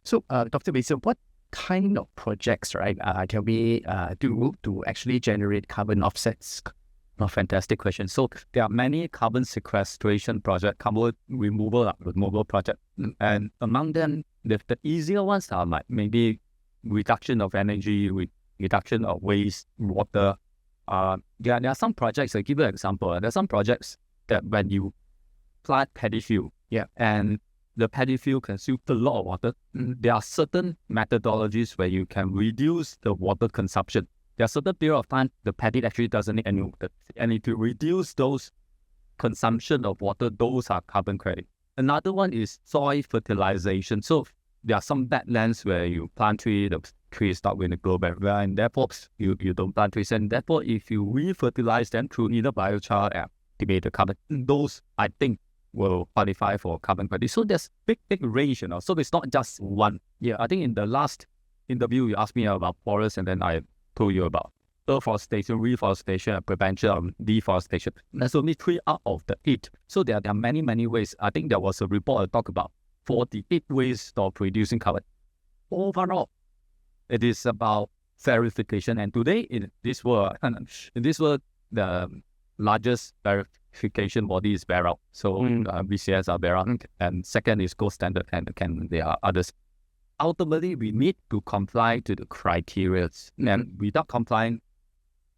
So, Dr. Basil, what kind of projects, right, can we do to actually generate carbon offsets? A fantastic question. So there are many carbon sequestration projects, carbon removal projects, and among them, the easier ones are like maybe reduction of energy, reduction of waste, water. There are some projects. I give you an example. There are some projects that when you plant paddy field, and the paddy field consumes a lot of water. There are certain methodologies where you can reduce the water consumption. There are certain period of time the paddy actually doesn't need any water, and if you reduce those consumption of water, those are carbon credit. Another one is soil fertilization. So there are some badlands where you plant tree, the tree is not going to grow very well, and therefore you don't plant trees, and therefore if you re-fertilize them through either biochar or activated carbon, those I think will qualify for carbon credit. So there's big range, so it's not just one. I think in the last interview you asked me about forests, and then I told you about afforestation, reforestation, and prevention of deforestation. There's only 3 out of the 8. So there are many ways. I think there was a report that talked about 48 ways of reducing carbon. Overall, it is about verification. And today in this world, the largest verification body is BERAC. So BCS are BERAC, and second is Gold Standard, and there are others. Ultimately, we need to comply to the criteria, and without complying,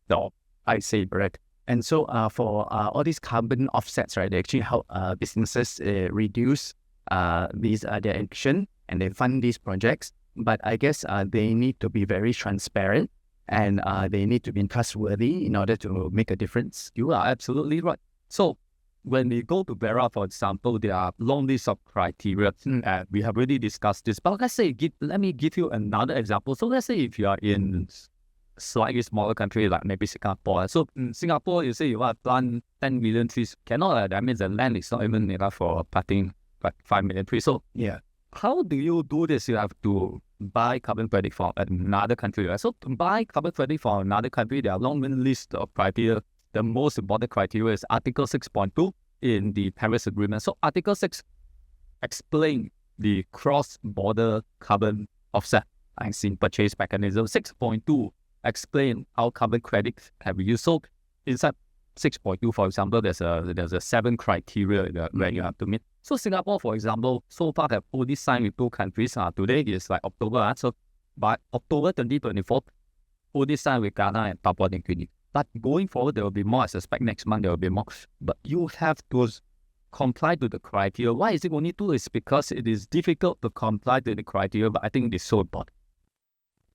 no, I say bread. And so for all these carbon offsets, right, they actually help businesses reduce their emission, and they fund these projects. But I guess they need to be very transparent, and they need to be trustworthy in order to make a difference. You are absolutely right. So when we go to BERA, for example, there are long lists of criteria, and we have already discussed this. But let me give you another example. So let's say if you are in slightly smaller country like maybe Singapore. So in Singapore, you say you want to plant 10 million trees. Cannot. That means the land is not even enough for planting like 5 million trees. So how do you do this? You have to buy carbon credit from another country. Right? So to buy carbon credit from another country, there are a long list of criteria. The most important criteria is Article 6.2 in the Paris Agreement. So Article 6 explains the cross-border carbon offset and purchase mechanism. 6.2 explain how carbon credits can be used. So inside 6.2, for example, there's a 7 criteria where you have to meet. So Singapore, for example, so far have only signed with 2 countries. Today is like October. So by October 2024, only signed with Ghana and Papua New Guinea. But going forward, there will be more. I suspect next month there will be more. But you have to comply to the criteria. Why is it only 2? It's because it is difficult to comply to the criteria, but I think it is so important.